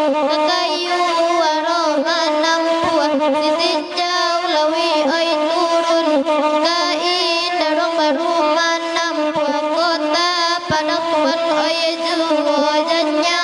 kakayu waro manampu sitinjau lawi ay turun kain darong baru manampu kota padang tuan ay juo janya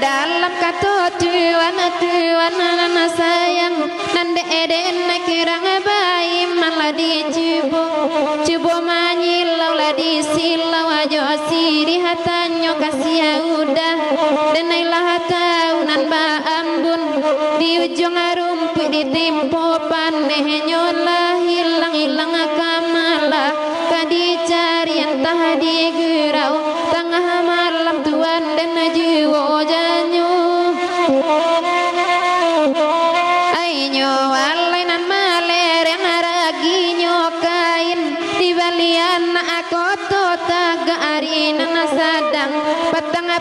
dalam kata tuan sayang nande eden kirang bayi malah dicubo manyilau lah disilau ajo siri hatanyo kasih udah dan nailah tahunan ba ambun di ujung rumput ditimpo paneh nyolah hilang kamala kadicari entah digurau tengah malam tuan dan jiwa janyu ainyo alainan maler yang raginyo kain di balian aku taga arinan sadang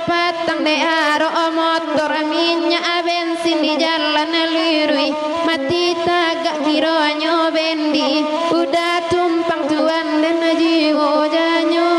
patang de aro motor minyak bensin di jalan lirui mati tagak kironyo bendi udah tumpang tuan dan jiwa janyu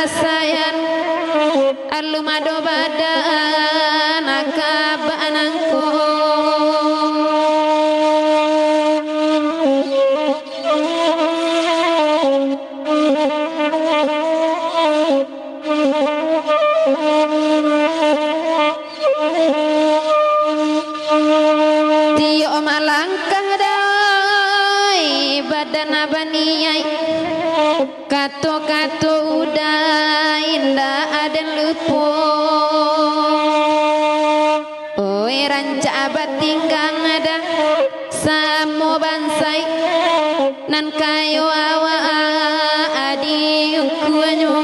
para sayan alumado badan akabanangku dana baniyai kato-kato udah indah aden lupo oi ranca batinggang ada samo bansai nan kayo awa adi ukuanyo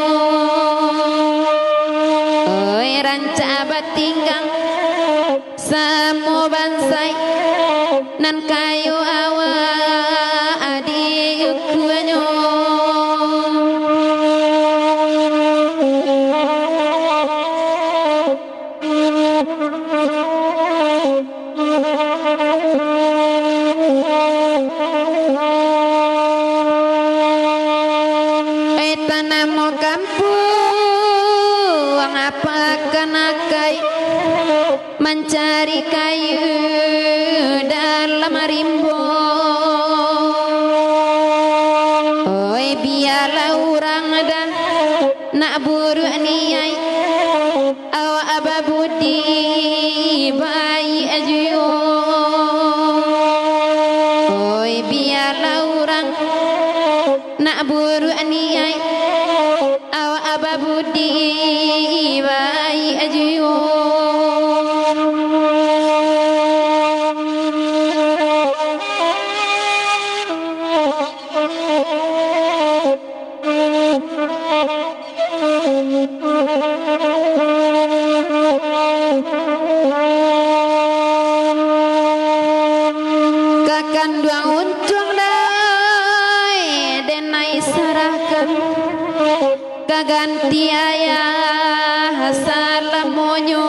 oi ranca batinggang samo bansai nan kayo awa adi ukuanyo tanamo kampung apa kenakai mencari kayu dalam rimbo oi biarlah orang ada nak buru niai awa ababudi bayi ajuyo oi biarlah orang nak buru niai awa ababudi bayi ajuyo kakandang untung dai denai sarahkan kaganti ayah salamonyo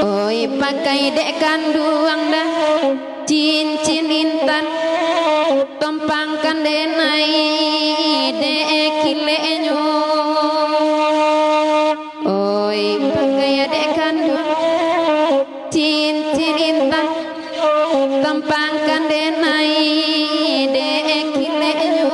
oi pakai dek kanduang dah cincin intan tompangkan denai dek kilenyo oi pakai dek kanduang cincin intan tompangkan denai dek kilenyo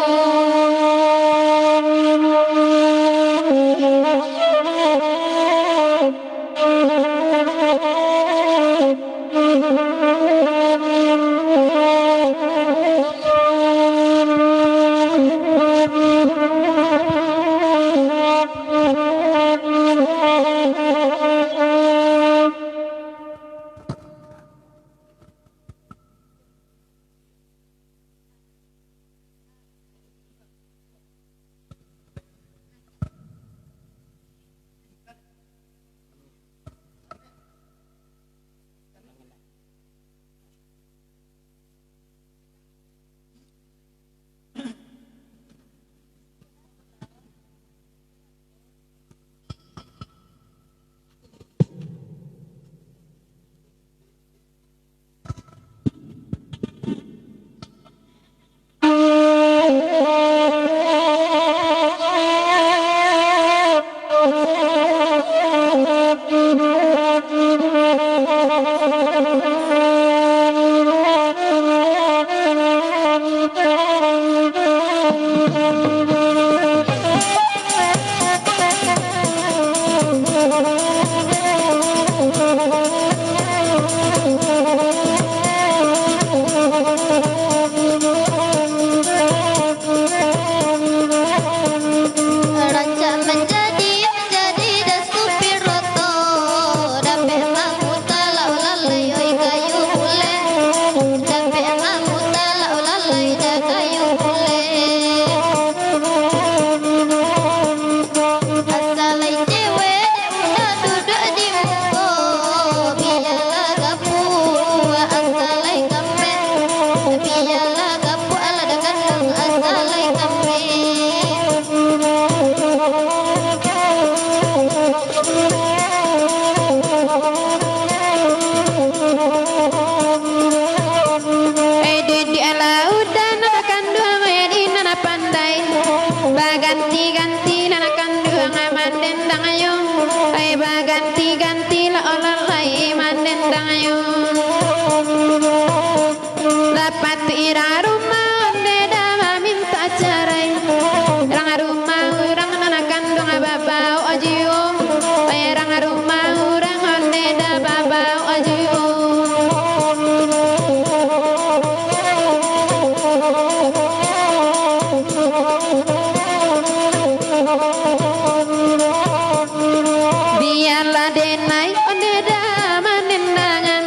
Dimulai onde manendangan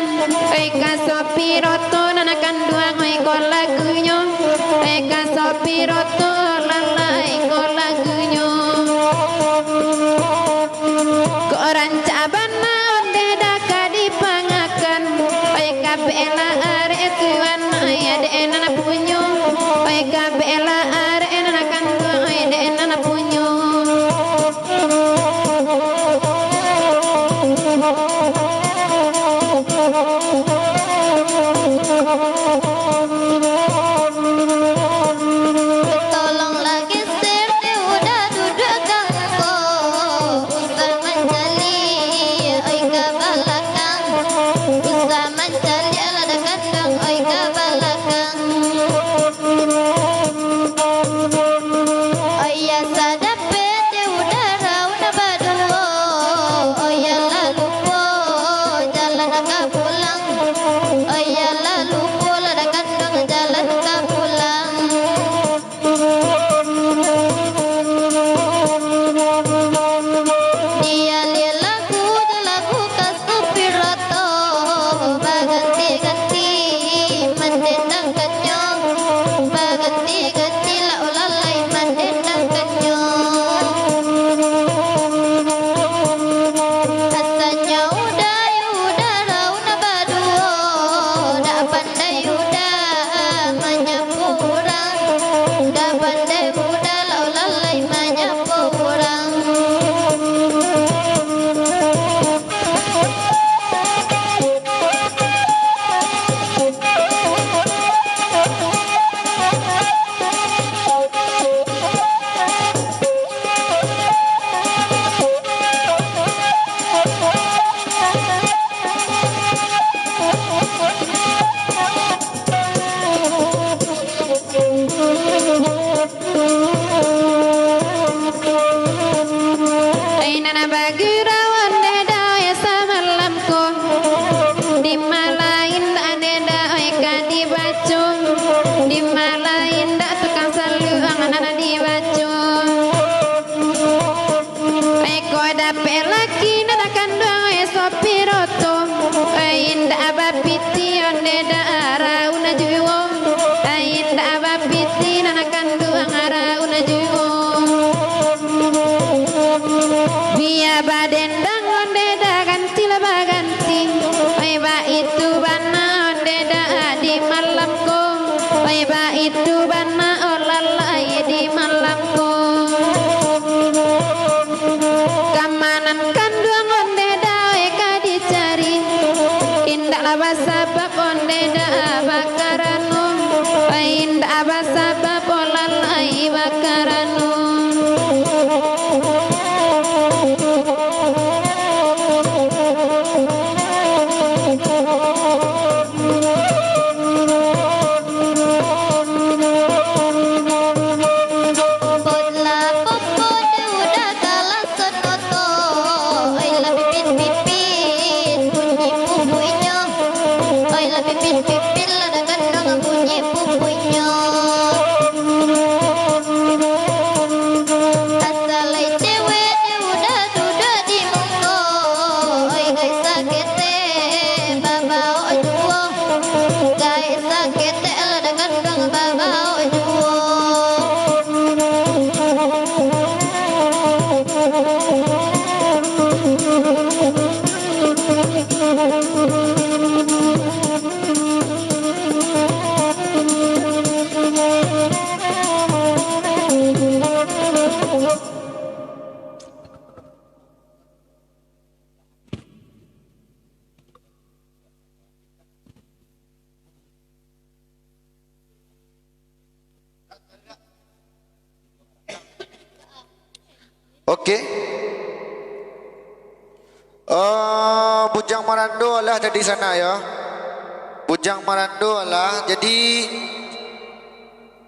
Eka sopiroto nanakan duang eko lagunya Eka sopiroto lalai ko lagunya Koran cabana onde daka dipangakan Eka bela are tuan ya de nana punyo Eka bela are nanakan duang de nana punyo Tolong lagi sirte udah duduk kangko Usah mencali oi ke belakang Usah mencali ala da kandang oi ke belakang Oi ya sadapet ya udah rauna baduo Oi ya lalu po jalan ka pulang Oi ya lalu po la da kandang jalan ka pulang Dia lagu lagu kasupirato Baganti-ganti mendendang kenyong Baganti-ganti laulalai mendendang kenyong Rasanya udah rauna baduo Dak pandai udah menyapu orang Dak pandai udah laulalai menyapu orang Nana bagira onde daya samalamku Dimalain ane da eka dibacu Dimalain da tukang saluang nana dibacu Eko dape laki nana kandang sopiroto Inda abapiti onde da arauna juwo Inda abapiti nana kandang arauna juwo Via badendang onde da ganti la baganti Oi ba itu bana onde da di malamku Oi ba itu bana olalai di malamku Kamanan kandung onde da eka dicari Indak laba sabab onde da bakaranu Oi indak laba sabab olalai bakaranu Potla popo de udah kalah sonoto Oi la pipit pipit bunyi pupuinyo Oi la pipit pipit la da kandang bunyi pupuinyo Asalai cewek de udah duduk di monggo Oi guys sakete baba ojuwo Guys sakete la da kandang baba ojuwo Oke. Bujang Marando lah ada di sana ya. Bujang Marando lah. Jadi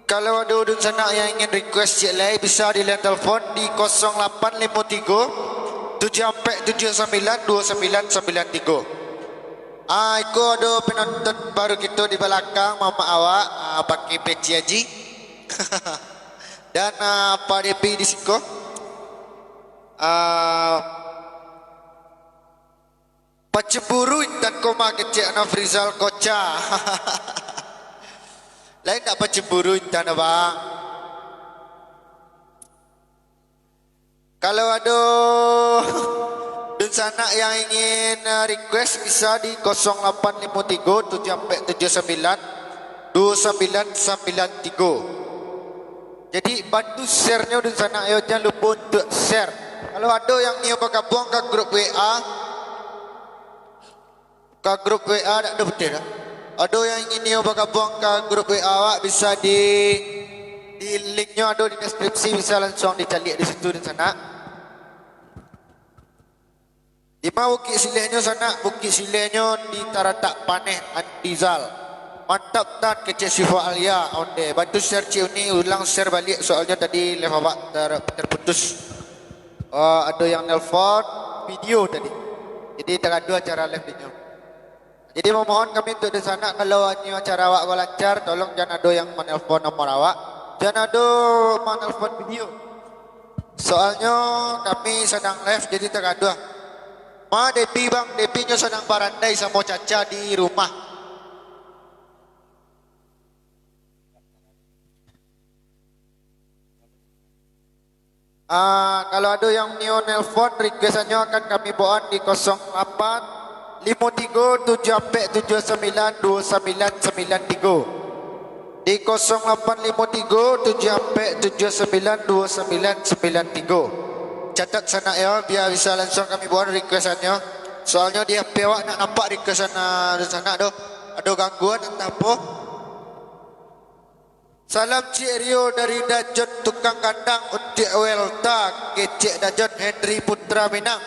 kalau ada udun sana yang ingin request cik lai bisa di line telepon di 0853 779 2993. Iku ada penonton baru kita di belakang mama awak pakai peci haji. Dan Pak DP di siko. Pacemburu intan koma kecek Nafrizal Koca. Lain tak pacemburu intan abang. Kalau ada dan sana yang ingin request bisa di 0853 779 2993. Jadi bantu share-nya dan sana ayo jangan lupa untuk share. Kalau ada yang ingin bergabung ke grup WA, tak ada betul dah. Ada yang ingin bergabung ke grup WA awak bisa di linknya ada di deskripsi, bisa langsung dicari di situ dan sana. Di mana bukit silihnya sana, bukit silihnya di Taratak Paneh Antizal. Mantap tan kecil Syifa Alia onde. Bantu share cik ni, ulang share balik soalnya tadi live awak terputus. Ada yang nelpon video tadi. Jadi tak ada acara live dia. Jadi memohon kami untuk di sana kalau ini acara awak lancar, tolong jangan ada yang menelpon nomor awak. Jangan ada menelpon video. Soalnya kami sedang live jadi tak ada. Ma Depi bang, Depinya sedang barandai sama Caca di rumah. Kalau ada yang new nelpon, requestannya akan kami bawa di 08 53 779 2993. Di 0853 779 2993. Catat sana ya, biar bisa langsung kami buat requestannya. Soalnya di HP awak nak nampak requestan sana doh. Ada gangguan entah apa. Salam Cik Rio dari Dajon tukang kandang untuk Welta kecik Dajon Henry Putra Minang.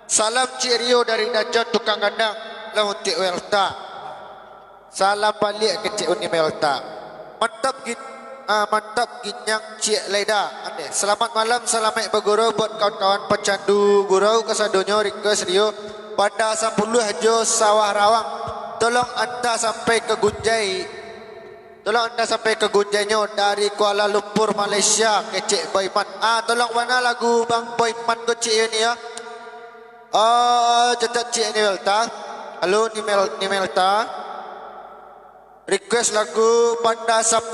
Salam Cik Rio dari Dajon tukang kandang lah untuk Welta. Salam balik kecik Uni Welta. Mantap ginyang Cik Leda. Selamat malam, selamat bergurau buat kawan-kawan pecandu gurau kesadonya request Rio pada 10 Hajo Sawah Rawang. Tolong anda sampai ke Gunjai. Tolong anda sampai ke Gunjainya dari Kuala Lumpur Malaysia kecik Boyman. Tolong mana lagu Bang Boyman kecik ini ya. Catat Cik ni Melta. Halo ni Melta. Request lagu pada 10.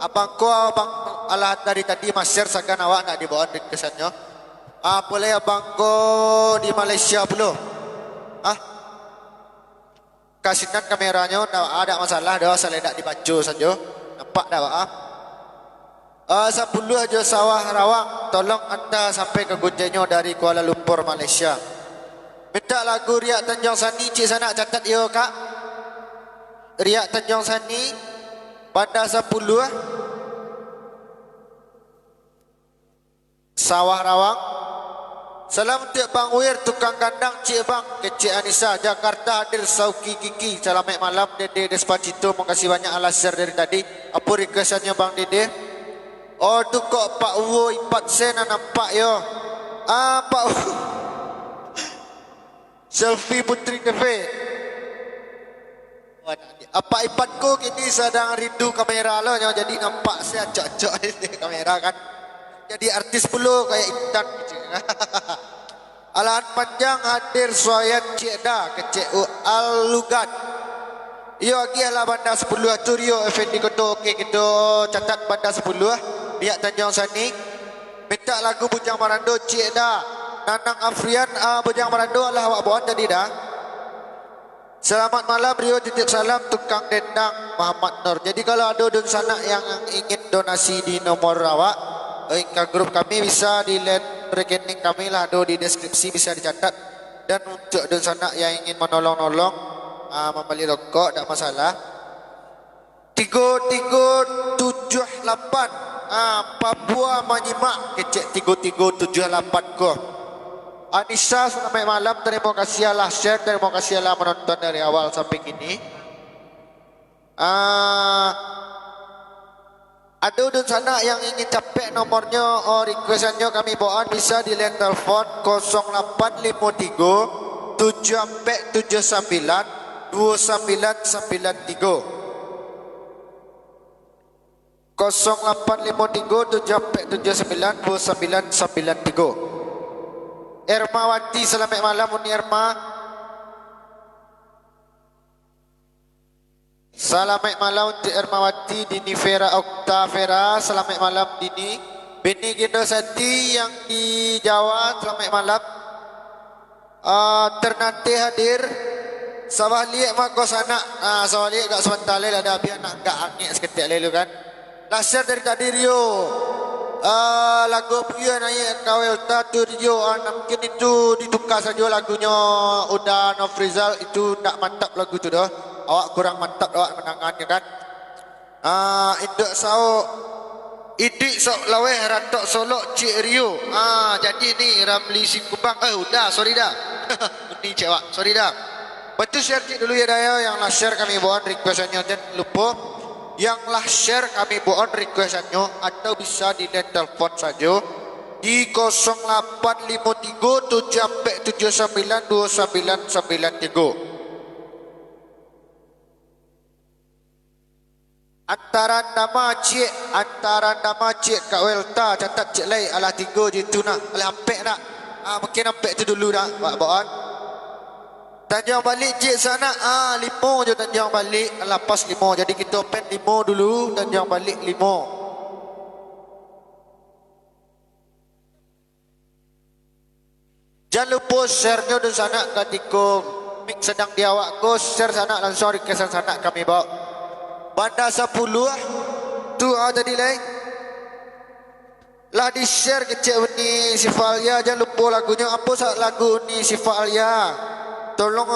Abang alah dari tadi masyar sagan awak nak dibawa requestannya. Boleh abang di Malaysia belum? Kasinan kameranya ada masalah dah, saya tak dibaca saja. Nampak dah Pak? 10 aja Sawah Rawang. Tolong anda sampai ke Gunjainya dari Kuala Lumpur Malaysia. Minta lagu Riak Tanjung Sani, cik sana catat yo kak. Riak Tanjung Sani pada 10 Sawah Rawang. Salam untuk Bang Wir tukang kandang Cik Bang kecik Anissa Jakarta hadir Sauki Kiki. Selamat malam Dede Despacito. Makasih banyak alas share dari tadi. Apa requestannya Bang Dede? Tu kok Pak Uwo 4 sen nampak yo. Pak Uwo selfie Putri Cafe. Apa ipatku kini sedang rindu kamera lo, jadi nampak saya cocok di kamera kan. Jadi artis pula kayak Intan. Alahan panjang hadir Soyat Cikda kecik Al-Lugat. Iyo lagi ala bandar 10 Turio Effendi Koto. Okey kita catat bandar 10 Riak Tanjung Sani. Minta lagu Bujang Marando Cikda. Nanang Afrian Bujang Marando lah awak bawa tadi dah. Selamat malam Rio, titip salam tukang dendang Muhammad Nur. Jadi kalau ada dun sana yang ingin donasi di nomor awak ke grup kami bisa di line rekening kami lah, ada di deskripsi bisa dicatat. Dan untuk dun sana yang ingin menolong-nolong membeli rokok tak masalah. 3378 Papua menyimak kecek 3378 ko. Anissa selamat malam, terima kasih Allah share, terima kasih Allah menonton dari awal sampai kini. Ada di sana yang ingin capek nomornya requestannya kami bawa bisa di line telepon 0853 779 2993. 0853 779 2993. Ermawati, selamat malam Uni Erma. Selamat malam untuk Ermawati. Dini Vera Oktavera, selamat malam Dini. Beni Gendosati yang di Jawa, selamat malam. Ternate hadir. Sawah liek mak kos anak. Sawah liek gak sebentar lagi ada biar nak gak angin seketik lalu kan. Laser dari tadi Rio. Lagu Puya naik kawel tatu Rio. Mungkin itu ditukar saja lagunya. Udah Nofrizal itu tak mantap lagu tu dah. Awak kurang mantap awak menangannya kan. Induk sao. Idik sok laweh ratok solok Cik Rio. Jadi ni Ramli Sikubang. Udah sorry dah. Ini cewek sorry dah. Betul share Cik dulu ya Daya. Yang lah share kami buat requestannya. Dan lupa yang lah share kami buat requestannya. Atau bisa di telepon saja di 0853 779 2993. Antara nama Cik Kak Welta catat Cik Lai alah 3 je tu nak. Alah hampir tak? Mungkin hampir tu dulu dah Pak. Tanjung balik Cik sana 5 je tanjung balik. Alah pas 5. Jadi kita pen 5 dulu, tanjung balik 5. Jangan lupa share-nya di sana ketika mik sedang diawak ko share sana langsung request sana kami bawa. Bandar 10 tu tadi lain. Lah di share ke Cik Uni Sifalia. Jangan lupa lagunya. Apa saat lagu Uni Sifalia? Tolong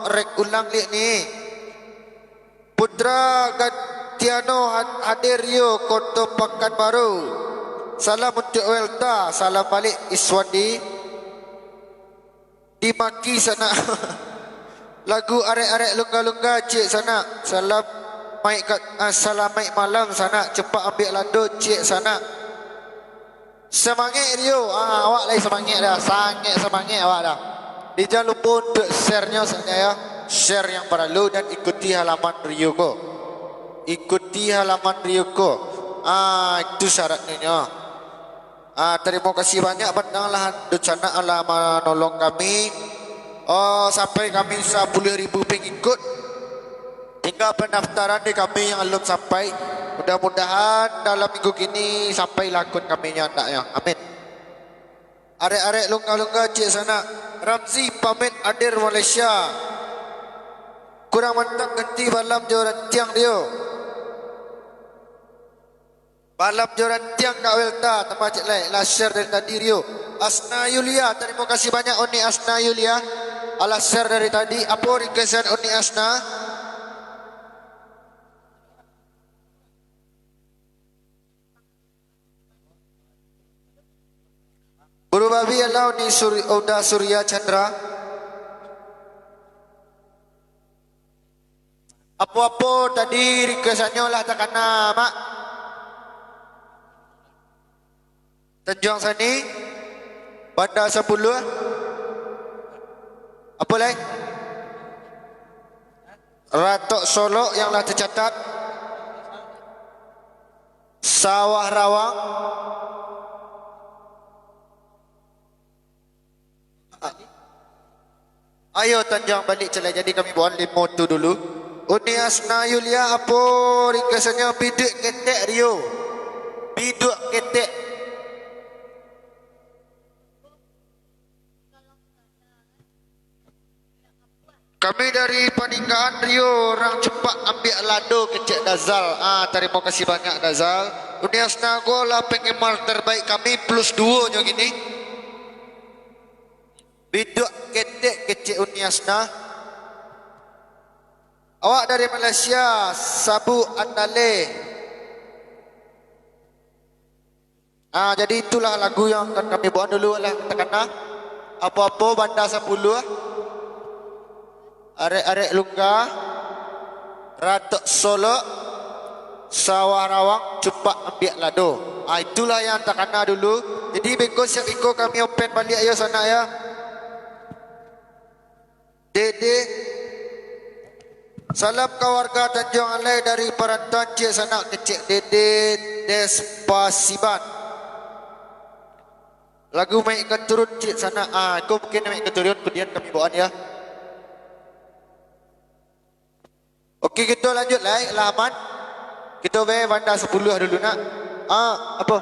rek ulang lihat ni. Putra Gantiano hadir Rio Kota Pekanbaru. Salam untuk Welta. Salam balik Iswandi. Dimaki sana. Lagu arek-arek lungga-lungga Cik sana. Salam maik malam sana. Cepat ambil lado Cik sana. Semangat Rio. Awak lagi semangat dah. Sangat semangat awak dah. Jangan lupa untuk share-nya sana ya. Share yang perlu dan ikuti halaman Rio ko. Ikuti halaman Rio ko. Itu syaratnya. Terima kasih banyak pandanglah Ducana Allah menolong kami. Sampai kami 10.000 pengikut. Tinggal pendaftaran di kami yang belum sampai. Mudah-mudahan dalam minggu ini sampai lakon kami nya ndak ya. Amin. Arek-arek lungga-lungga Cik sana. Ramzi pamit hadir Malaysia. Kurang mantap ganti balam joran tiang dia. Balam joran tiang Kak Welta tambah Cik Lai. Lah share dari tadi Rio. Asna Yulia, terima kasih banyak Uni Asna Yulia. Alah share dari tadi. Apa requestan Uni Asna? Guru Babi Allah ni Uda Surya Chandra. Apa-apa tadi requestannya lah tak kena mak. Tanjung Sani Bandar 10. Apa lagi? Ratok Solo yang lah tercatat. Sawah Rawang. Ayo Tanjung balik celai. Jadi kami buat 5 tu dulu. Uni Asna Yulia apa requestannya? Biduk ketek Rio. Biduk ketek. Kami dari Paninggaan Rio. Orang cepat ambil lado kecek Dazal. Terima kasih banyak Dazal. Uni Asna gua lah penggemar terbaik kami plus 2 nya gini. Biduk ketek kecik Uni Asna. Awak dari Malaysia, Sabu Andale. Jadi itulah lagu yang akan kami buat dulu lah katakanlah. Apa-apa Bandar 10. Arek-arek Lungga, Ratok Solo, Sawah Rawang, cepat ambil lado. Itulah yang tak kena dulu. Jadi beko siap iko kami open balik ayo sana ya. Dede. Salam keluarga Tanjung Alai dari Perantauan Cik sana kecik Dede Despasiban. Lagu main keturun cik sana. Kau mungkin main keturun kemudian kami bawaan ya. Okey kita lanjut laman. Kita banda 10 dulu nak. Apa?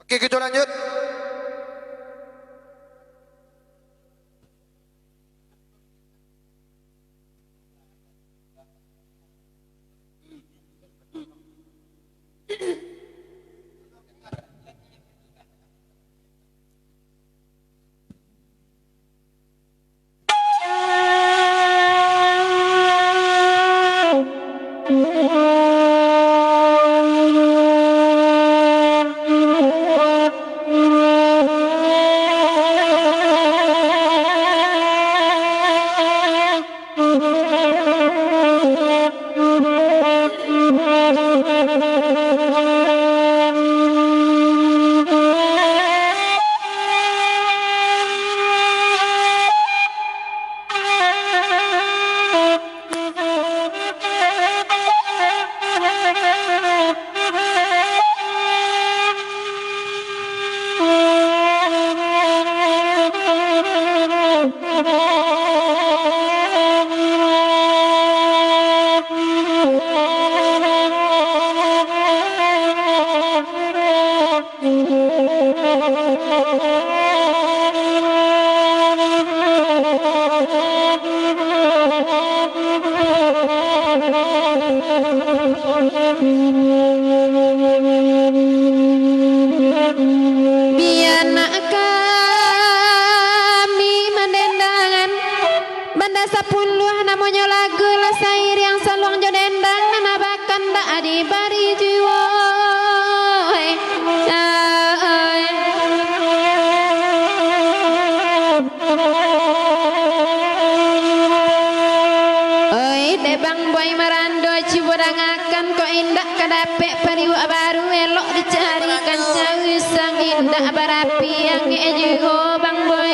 Okey kita lanjut. Biar nak kami mendendangan banda 10 namanya lagu lasair yang seluang jo dendang nanabakan dak adibari jiwa. Bang boy marando ciburang akan kok indah kadapek pariwa baru elok dicarikan sang indah barapi yang ejugo bang boy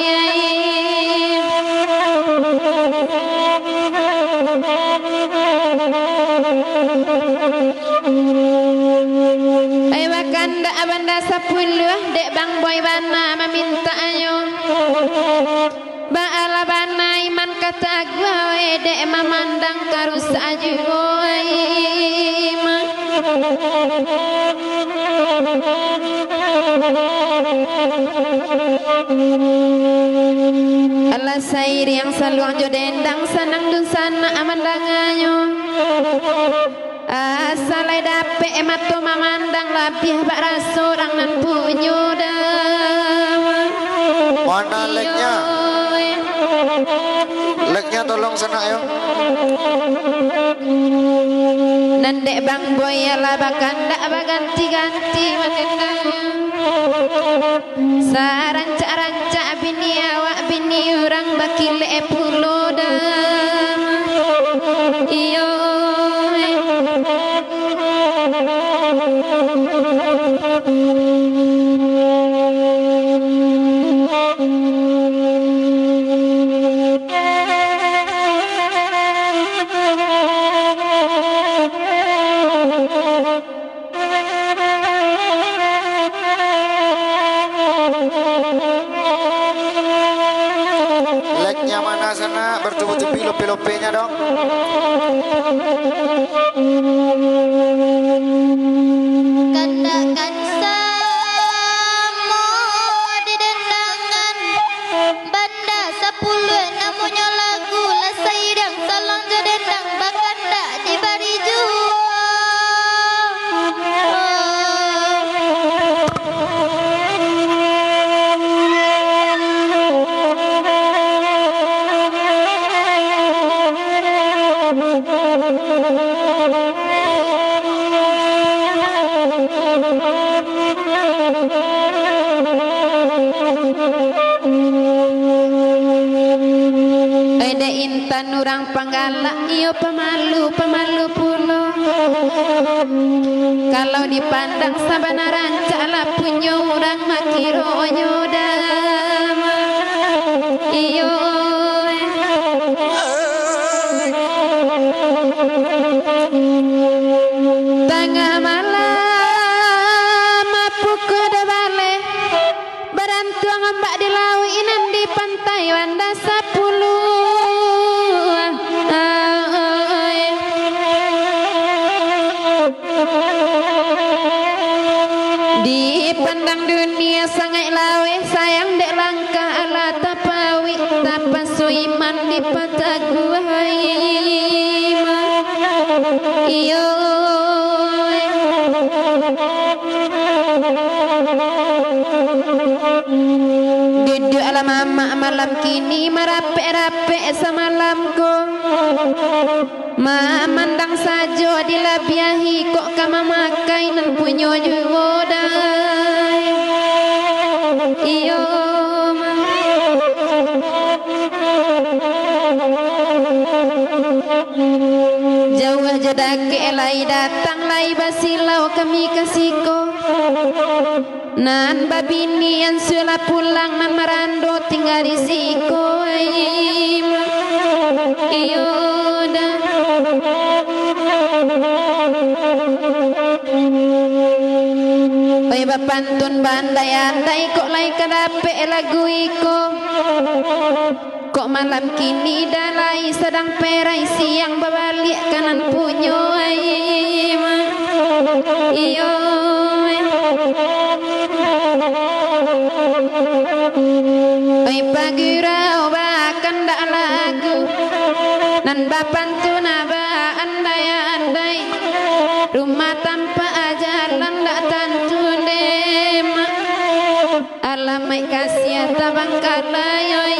bahkan dak banda 10 dek bang boy bana meminta ayo Ba'ala bana iman kata gua dek memandang karus ajugo iman Allah sair yang selalu anjo dendang senang dun sana amandanganyo asalai dape emato memandang labih bak rasorang nan punyo Mana legnya? Legnya tolong sana ayo. Nandek bang boy ala bakan dak baganti-ganti menendang. Saranca-ranca bini awak bini orang bakile pulo dam. Iyo. Legnya mana sana bertubi-tubi lope-lopenya dong. Kandakan samo di dendangan banda 10 namanya lagu lasair yang salang je dendang bahkan dak dibari jua. Ada intan orang panggalak iyo pemalu pulo. Kalau dipandang sabanaran cala punya orang makiro nyodam iyo Tengah malam aku kuda balik berantuang mbak di lawinan di pantai Wanda 10 dipandang dunia sangat lawe sayang dek langkah ala tapawi tapasuiman di pataguai iyo duduk ala mama malam kini merape-rape semalamku memandang saja dilabiahi kok kama makai nan punyo juodai iyo jauh jedake elai datang lai basilau kami kasiko nan babini yang sudah pulang nan merando tinggal di siko iyo dah oi bapantun bandai-andai kok lai kadape lagu iko kok malam kini dalai sedang perai siang berbalik kanan punyo iyo oi pagurau bahkan dak lagu nan bapantun aba andai-andai rumah tanpa jalan dak tentu dem alamai kasih tabang kalai